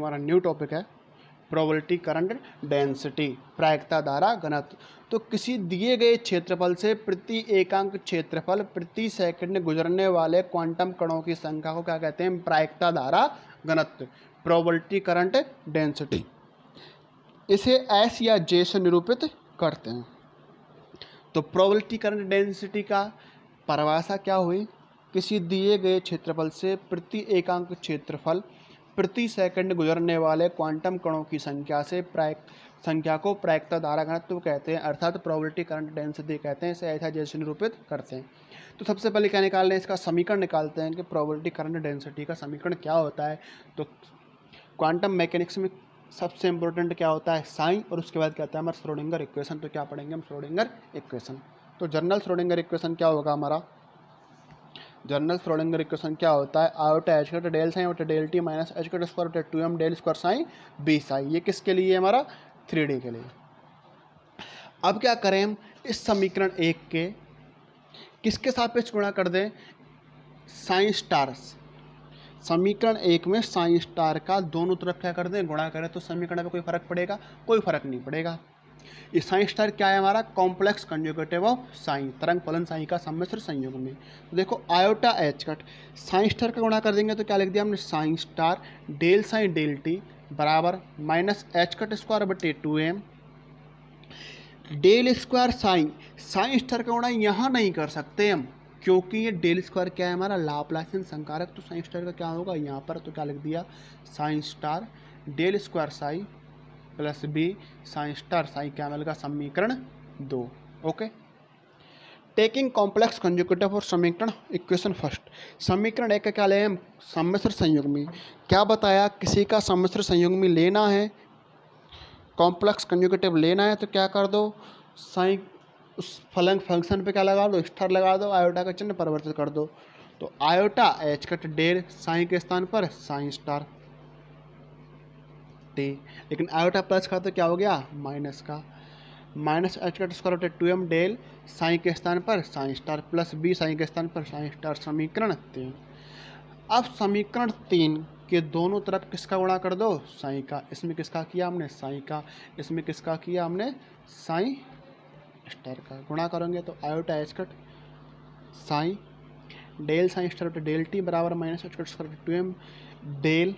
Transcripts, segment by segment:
हमारा new topic है probability current density, प्रायिकता धारा घनत्व। तो किसी दिए गए क्षेत्रफल से प्रति एकांक क्षेत्रफल प्रति सेकंड गुजरने वाले क्वांटम कणों की संख्या को क्या कहते हैं? प्रायिकता धारा घनत्व, प्रोबेबिलिटी करंट डेंसिटी। इसे एस या जे से निरूपित करते हैं। तो प्रोबेबिलिटी करंट डेंसिटी का परिभाषा क्या हुई? किसी दिए गए क्षेत्रफल से प्रति एकांक क्षेत्रफल प्रति सेकंड गुजरने वाले क्वांटम कणों की संख्या को प्रायिकता धारा घनत्व कहते हैं, अर्थात प्रोबेबिलिटी करंट डेंसिटी कहते हैं। इसे ऐसा जैसे निरूपित करते हैं। तो सबसे पहले क्या निकाल रहे हैं? इसका समीकरण निकालते हैं कि प्रोबेबिलिटी करंट डेंसिटी का समीकरण क्या होता है। तो क्वांटम मैकेनिक्स में सबसे इंपॉर्टेंट क्या होता है? साइन, और उसके बाद क्या आता है हमारा श्रोडिंगर इक्वेशन। तो क्या पढ़ेंगे हम? Schrodinger equation. तो जनरल श्रोडिंगर इक्वेशन क्या होगा हमारा? जनरल श्रोडिंगर इक्वेशन क्या होता है? Iota h cut del psi बटे del t minus h cut square बटे 2m del square psi V psi. ये किसके लिए? हमारा 3D के लिए। अब क्या करें हम? इस समीकरण 1 के किसके सापेक्ष गुणा कर दें? Sign star. समीकरण 1 में साइन स्टार का दोनों तरफ क्या कर दें? गुणा करें। तो समीकरण में कोई फर्क पड़ेगा? कोई फर्क नहीं पड़ेगा। ये साइन स्टार क्या है हमारा? कॉम्प्लेक्स कंजुगेटिव ऑफ साइन, तरंग फलन साइन का सम्मिश्र संयोग में। तो देखो iota h cut psi star का गुणा कर देंगे तो क्या लिख दिया हमने? Psi star del psi del t बराबर माइनस एच कट स्क्वायर बटे 2m del square psi. Psi star का गुणा यहाँ नहीं कर सकते हम, क्योंकि ये डेल स्क्वायर क्या है हमारा? लाप्लासियन संकारक। तो साइन स्टार का क्या होगा यहाँ पर? तो क्या लिख दिया? Psi star del square psi plus B psi star psi कैमल का समीकरण 2। ओके, टेकिंग कॉम्प्लेक्स कंजुगेटिव और समीकरण इक्वेशन फर्स्ट। समीकरण 1 का क्या लें हम? सम्मिश्र संयोग में। क्या बताया? किसी का सम्मिश्र संयोग में लेना है, कॉम्प्लेक्स कंजुगेटिव लेना है, तो क्या कर दो? साइन उस फंक्शन पे क्या लगा दो? स्टार लगा दो, आयोटा का चिन्ह परिवर्तित कर दो। तो iota h cut del psi के स्थान पर साइन स्टार टी, लेकिन आयोटा प्लस का तो क्या हो गया? माइनस का। माइनस एच कट स्क्वायर बटे 2m डेल साइन के स्थान पर psi star plus B psi के स्थान पर साइन स्टार, समीकरण 3। अब समीकरण 3 के दोनों तरफ किसका गुणा कर दो? साइन का। इसमें किसका किया हमने? साइन का। इसमें किसका किया हमने? साइन स्टार का। गुणा करेंगे तो iota h cut psi del psi star बटे डेल टी बराबर माइनस एच कट स्क्वायर बटे 2m del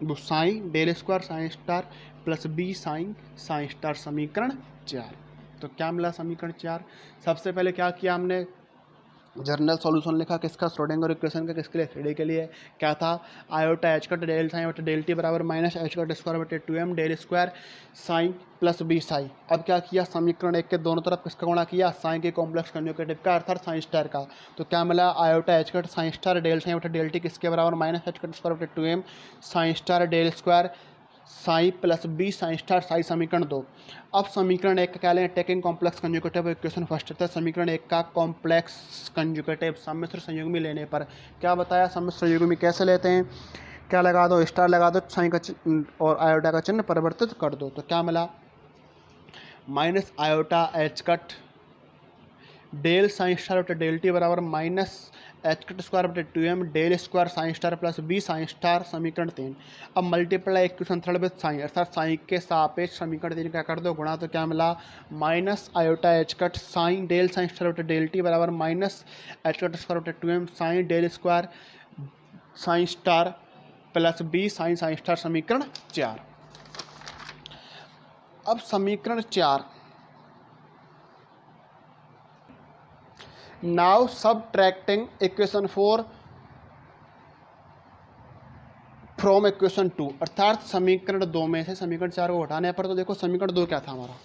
psi del square psi star plus B psi psi star, समीकरण 4। तो क्या मिला? समीकरण 4। सबसे पहले क्या किया हमने? जनरल सॉल्यूशन लिखा किसका? श्रोडिंगर इक्वेशन का। किसके लिए? 3D के लिए। क्या था? Iota h cut del psi बटे डेल टी बराबर माइनस एच कट स्क्वायर बटे 2m del square psi plus B psi. अब क्या किया? समीकरण 1 के दोनों तरफ किसका गुणा किया? साइन के कॉम्प्लेक्स कंजुगेटिव का, अर्थात साइन स्टार का। तो क्या मिला? Iota h cut psi star del psi बटे डेल टी किसके बराबर? माइनस एच कट स्क्वायर बटे 2m psi star del square psi plus B psi star psi, समीकरण 2। अब समीकरण 1 का क्या लें? Taking complex conjugative equation first था। समीकरण 1 का कॉम्प्लेक्स कंजुगेटिव सम्मिश्र संयोग में लेने पर क्या बताया? सम्मिश्र संयोग में कैसे लेते हैं? क्या लगा दो? स्टार लगा दो, साइन का और आयोटा का चिन्ह परिवर्तित कर दो। तो क्या मिला? Minus iota h cut del psi star बटे डेल टी बराबर माइनस एच कट स्क्वायर बटे 2m del square psi star plus B psi star, समीकरण 3। अब multiply equation third with psi, अर्थात साइन के सापेक्ष समीकरण 3 क्या कर दो? गुणा। तो क्या मिला? Minus iota h cut psi del psi star बटे डेल टी बराबर माइनस एच कट स्क्वायर बटे 2m psi del square psi star plus B psi psi star, समीकरण 4। अब समीकरण 4, now subtracting equation 4 from equation 2, अर्थात समीकरण 2 में से समीकरण 4 को हटाने पर। तो देखो समीकरण 2 क्या था हमारा?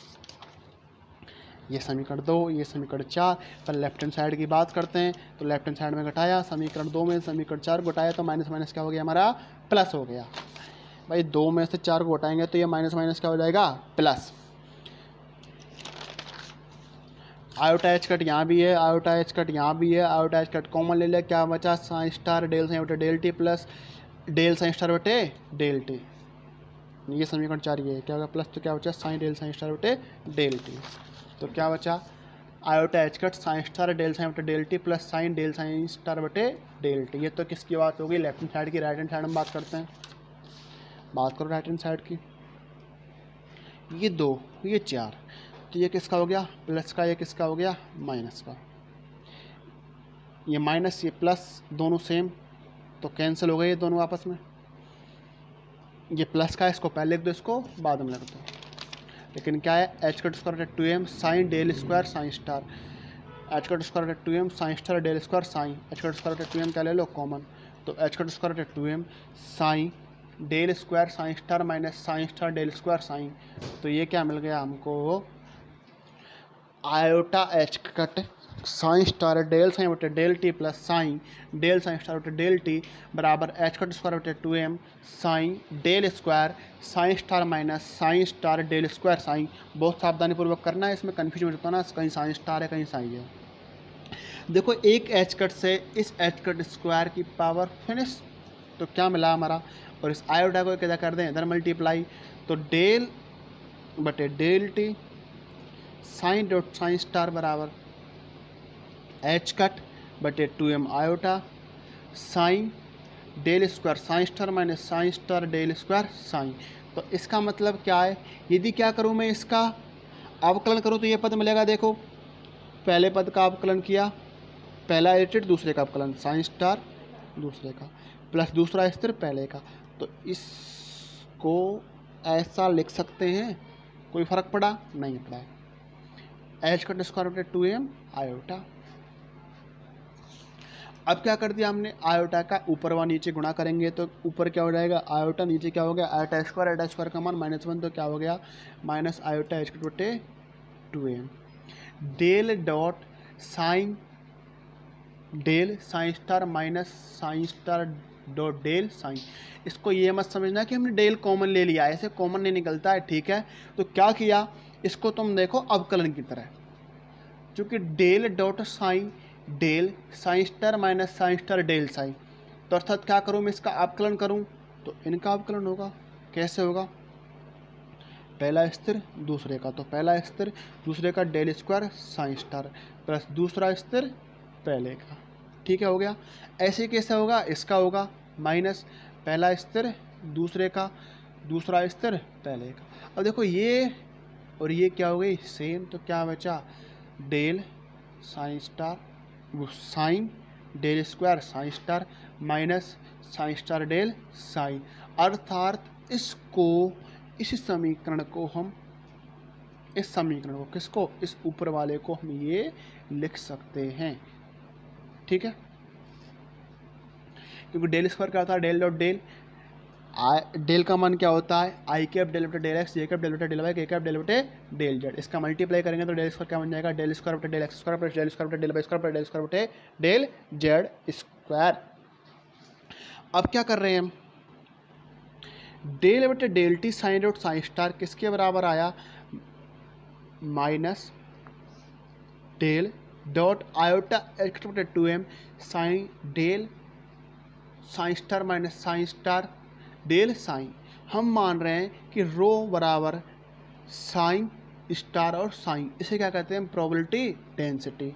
ये समीकरण 2, ये समीकरण 4। पर लेफ्ट हैंड साइड की बात करते हैं तो लेफ्ट हैंड साइड में घटाया, समीकरण 2 में समीकरण 4 को घटाया तो माइनस माइनस क्या हो गया हमारा? प्लस हो गया। भाई 2 में से 4 को घटाएंगे तो ये माइनस माइनस क्या हो जाएगा? प्लस। आयोटा एच कट यहाँ भी है, आयोटा एच कट यहाँ भी है, आयोटा एच कट कॉमन ले लिया, क्या बचा? साइन स्टार डेल साइन बटे del t plus del psi star बटे डेल टी। ये समीकरण 4 ये है। क्या होगा? प्लस तो क्या बचा? साइन डेल साइन स्टार बटे डेल टी। तो क्या बचा? Iota h cut psi star del psi बटे del t plus psi del psi star बटे डेल टी। ये तो किसकी बात होगी? लेफ्ट हैंड साइड की। राइट हैंड साइड में बात करते हैं। बात करो राइट हैंड साइड की, ये 2 ये 4, तो ये किसका हो गया प्लस का, ये किसका हो गया माइनस का। ये माइनस ये प्लस दोनों सेम, तो कैंसिल हो गए ये दोनों आपस में। ये प्लस का है, इसको पहले लिख दो, इसको बाद में लिख दो। लेकिन क्या है, एच का square root 2m psi del square psi star, h का square root 2m psi star del square psi, h का स्क्वायर रूट 2m क्या ले लो कॉमन, तो एच का square root 2m psi del square psi star minus psi star del square psi, तो ये क्या मिल गया हमको, iota h cut psi star del psi बटे del t plus psi del psi star बटे डेल टी बराबर एच कट स्क्वायर बटे 2m psi del square psi star minus psi star del square psi. बहुत सावधानी पूर्वक करना है, इसमें कन्फ्यूजन होता है ना, कहीं साइन स्टार है कहीं साइन है। देखो एक एच कट से इस एच कट स्क्वायर की पावर फिनिश, तो क्या मिला हमारा, और इस आयोटा को क्या कर दें इधर मल्टीप्लाई, तो डेल बटे del t psi dot psi star बराबर एच कट बटे 2m iota psi del square psi star minus psi star del square psi. तो इसका मतलब क्या है, यदि क्या करूँ मैं इसका अवकलन करूँ तो ये पद मिलेगा, देखो पहले पद का अवकलन किया, पहला एडिटेड दूसरे का अवकलन साइन स्टार दूसरे का प्लस दूसरा स्थिर पहले का, तो इसको ऐसा लिख सकते हैं, कोई फर्क पड़ा नहीं पड़ा है, एच कट स्क्वायर बटे 2m आयोटा। अब क्या कर दिया हमने, आयोटा का ऊपर व नीचे गुणा करेंगे तो ऊपर क्या हो जाएगा आयोटा, नीचे क्या हो गया आयोटा स्क्वायर का मान -1, तो क्या हो गया माइनस आयोटा एच कट बटे 2m del dot psi del psi star minus psi star dot del psi. इसको ये मत समझना कि हमने डेल कॉमन ले लिया, ऐसे कॉमन नहीं निकलता है, ठीक है। तो क्या किया, इसको तुम देखो अवकलन की तरह, क्योंकि del dot psi del psi star minus psi star del psi, तो अर्थात क्या करूँ मैं इसका अवकलन करूँ तो इनका अवकलन होगा, कैसे होगा, पहला स्थिर दूसरे का, तो पहला स्थिर दूसरे का del square psi star plus दूसरा स्थिर पहले का, ठीक है हो गया। ऐसे कैसे होगा, इसका होगा माइनस पहला स्थिर दूसरे का दूसरा स्थिर पहले का। अब देखो ये और ये क्या हो गई सेम, तो क्या बचा del psi star psi del square psi star minus psi star del psi, अर्थात इसको इस समीकरण को हम इस समीकरण को किसको, इस ऊपर वाले को हम ये लिख सकते हैं, ठीक है। क्योंकि डेल स्क्वायर क्या होता है, डेल डॉट डेल, डेल का मान क्या होता है आई कैप डेल बटे del x, j cap del बटे del y, k cap del बटे डेल जेड। इसका मल्टीप्लाई करेंगे तो डेल स्क्वायर क्या बन जाएगा, डेल स्क्वायर बटे del x square plus del square बटे del y square plus del square बटे डेल जेड स्क्वायर। अब क्या कर रहे हैं हम, डेल बटे del t psi dot psi star किसके बराबर आया, minus del dot iota x बटे 2m psi del psi star minus psi star del psi. हम मान रहे हैं कि रो बराबर साइन स्टार और साइन, इसे क्या कहते हैं probability density,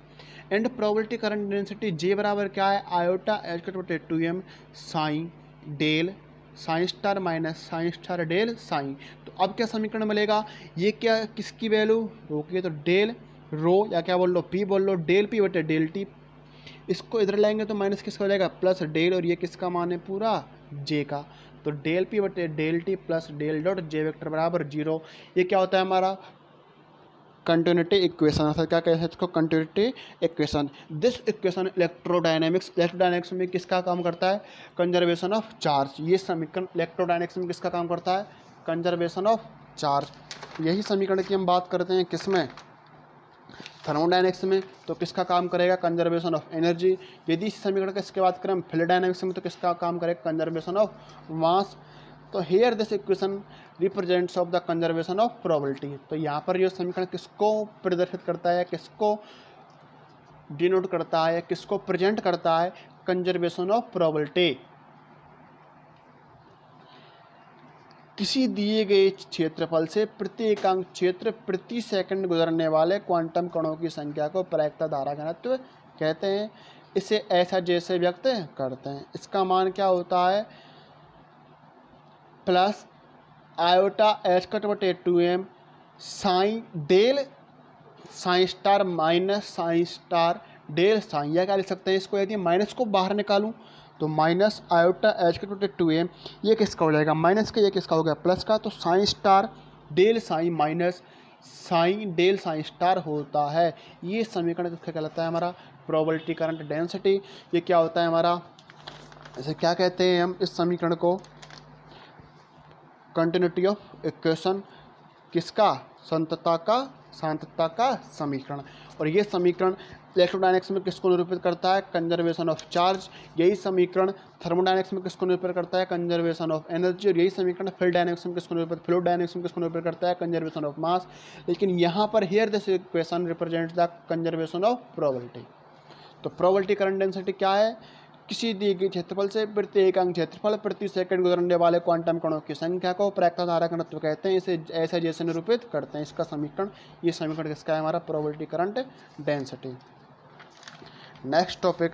and probability current density J बराबर क्या है आयोटा एच बटे 2m psi del psi star minus psi star del psi. तो अब क्या समीकरण मिलेगा, ये क्या किसकी वैल्यू रो की, तो डेल रो या क्या बोल लो पी बोल लो, डेल पी बटे डेल टी, इसको इधर लाएंगे तो माइनस किसका हो जाएगा प्लस डेल, और ये किसका मान है पूरा जे का, तो डेल पी बटे del t plus del dot J vector बराबर 0। ये क्या होता है हमारा कंटिन्यूटी इक्वेशन, अर्थात क्या कहते हैं इसको continuity equation. This equation electrodynamics में किसका काम करता है, कंजर्वेशन ऑफ चार्ज। ये समीकरण इलेक्ट्रोडायनेमिक्स में किसका काम करता है, कंजर्वेशन ऑफ चार्ज। यही समीकरण की हम बात करते हैं किसमें, थर्मोडायनेमिक्स में, तो किसका काम करेगा कंजर्वेशन ऑफ एनर्जी। यदि इस समीकरण का इसके बात करें हम फ्लूइड डायनेमिक्स में, तो किसका काम करेगा कंजर्वेशन ऑफ मास। तो here this equation represents of the conservation of probability. तो यहाँ पर ये समीकरण किसको प्रदर्शित करता है, किसको डिनोट करता है, किसको प्रेजेंट करता है, कंजर्वेशन ऑफ प्रोबेबिलिटी। किसी दिए गए क्षेत्रफल से प्रति एकांक क्षेत्र प्रति सेकंड गुजरने वाले क्वांटम कणों की संख्या को प्रायिकता धारा घनत्व कहते हैं। इसे ऐसा जैसे व्यक्त करते हैं। इसका मान क्या होता है, प्लस आयोटा एच कट बटे 2m psi del psi star minus psi star del psi, या क्या लिख सकते हैं इसको, यदि माइनस को बाहर निकालूं तो माइनस आयोटा एच कट बटे 2m, ये किसका हो जाएगा माइनस का, ये किसका हो गया प्लस का, तो psi star del psi minus psi del psi star होता है। ये समीकरण किसका कहलाता है हमारा, प्रोबेबिलिटी करंट डेंसिटी। ये क्या होता है हमारा, इसे क्या कहते हैं हम, इस समीकरण को कंटिन्यूटी ऑफ इक्वेशन, किसका, सांतता का समीकरण। और ये समीकरण इलेक्ट्रोडायनेमिक्स में किसको निरूपित करता है, कंजर्वेशन ऑफ चार्ज। यही समीकरण थर्मोडायनेमिक्स में किसको निरूपित करता है, कंजर्वेशन ऑफ एनर्जी। और यही समीकरण फील्ड डायनेमिक्स में किसको निरूपित, फ्लूइड डायनेमिक्स में किसको निरूपित करता है, कंजर्वेशन ऑफ मास। लेकिन यहाँ पर here this equation represents the conservation of probability. तो प्रोबेबिलिटी करंट डेंसिटी क्या है, किसी दिए गए क्षेत्रफल से प्रति एकांक क्षेत्रफल प्रति सेकंड गुजरने वाले क्वांटम कणों की संख्या को प्रायिकता धारा घनत्व कहते हैं। इसे ऐसे जैसे निरूपित करते हैं। इसका समीकरण, ये समीकरण किसका है हमारा, probability current density. Next topic,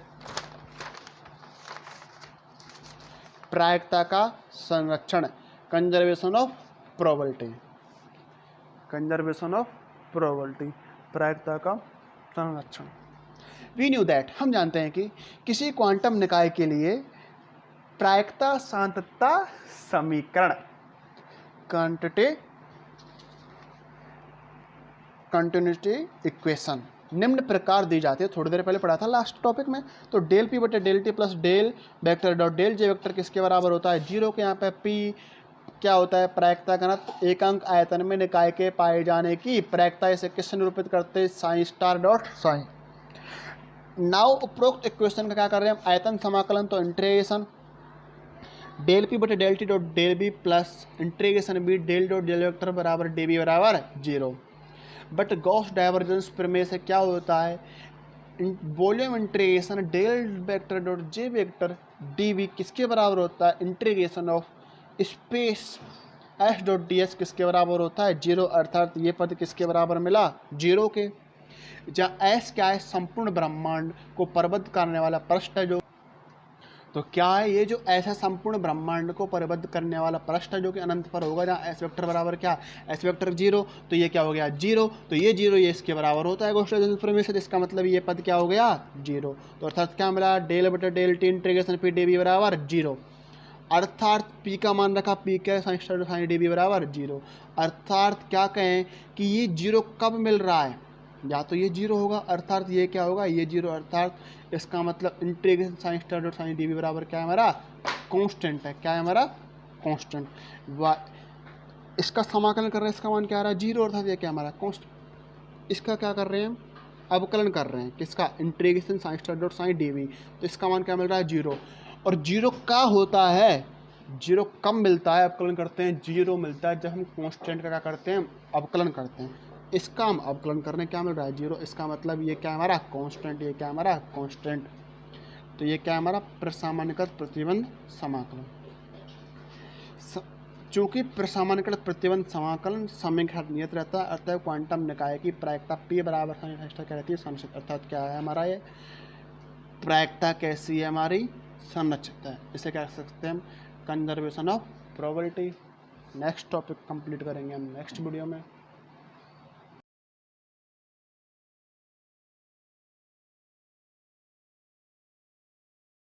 प्रायिकता का संरक्षण, conservation of probability. Conservation of probability, प्रायिकता का संरक्षण। वी न्यू दैट, हम जानते हैं कि किसी क्वांटम निकाय के लिए प्रायिकता सांतता समीकरण कंटिन्यूटी इक्वेशन निम्न प्रकार दी जाती है। थोड़ी देर पहले पढ़ा था लास्ट टॉपिक में। तो डेल पी बटे del t plus del vector dot del j vector किसके बराबर होता है, 0 के। यहाँ पे पी क्या होता है, प्रायिकता घनत्व एकांक आयतन में निकाय के पाए जाने की प्रायिकता। इसे किससे निरूपित करते हैं, psi star dot psi. Now उपरोक्त इक्वेशन का क्या कर रहे हैं हम, आयतन समाकलन, तो इंटीग्रेशन डेल पी बटे del t dot del b plus integration b del dot del vector बराबर डी बी बराबर 0। बट गॉस डाइवर्जेंस प्रमेय से क्या होता है, volume integration del vector dot J vector d b किसके बराबर होता है, integration of space s dot d s किसके बराबर होता है, 0। अर्थात ये पद किसके बराबर मिला, 0 के। जहाँ एस क्या है, संपूर्ण ब्रह्मांड को परिबद्ध करने वाला पृष्ठ है। जो तो क्या है, ये जो ऐसा संपूर्ण ब्रह्मांड को परिबद्ध करने वाला पृष्ठ है जो कि अनंत पर होगा, जहाँ एस वेक्टर बराबर क्या, एस वेक्टर 0। तो ये क्या हो गया 0, तो ये 0 ये इसके बराबर होता है गॉस डाइवर्जेंस प्रमेय से। इसका मतलब ये पद क्या हो गया 0। तो अर्थात क्या मिला, डेल बटे del t integration p d b बराबर 0। अर्थात पी का मान रखा, पी का psi star psi d b बराबर 0। अर्थात क्या कहें कि ये 0 कब मिल रहा है, या तो ये 0 होगा, अर्थात ये क्या होगा, ये 0। अर्थात इसका मतलब integration psi star dot psi d b बराबर क्या है हमारा, कांस्टेंट है। क्या है हमारा, कांस्टेंट। इसका समाकलन कर रहे हैं, इसका मान क्या आ रहा है 0। अर्थात ये क्या हमारा कांस्टेंट। इसका क्या कर रहे हैं हम, अवकलन कर रहे हैं, किसका, integration psi star dot psi d b. तो इसका मान क्या मिल रहा है 0। और 0 का होता है, 0 कब मिलता है, अवकलन करते हैं 0 मिलता है जब हम कांस्टेंट का क्या करते हैं, अवकलन करते हैं। इसका हम अवकलन करने क्या मिल रहा है 0। इसका मतलब ये क्या हमारा कांस्टेंट, ये क्या हमारा कांस्टेंट। तो ये क्या हमारा प्रसामान्यकृत प्रतिबंध समाकलन। चूंकि प्रसामान्यकृत प्रतिबंध समाकलन समय के साथ नियत रहता है, अतः क्वांटम निकाय की प्रायिकता P बराबर क्या रहती है, संरक्षित। अर्थात क्या है हमारा, ये प्रायिकता कैसी है हमारी, संरक्षित है। इसे क्या कह सकते हैं हम, conservation of probability. Next topic complete करेंगे हम नेक्स्ट वीडियो में।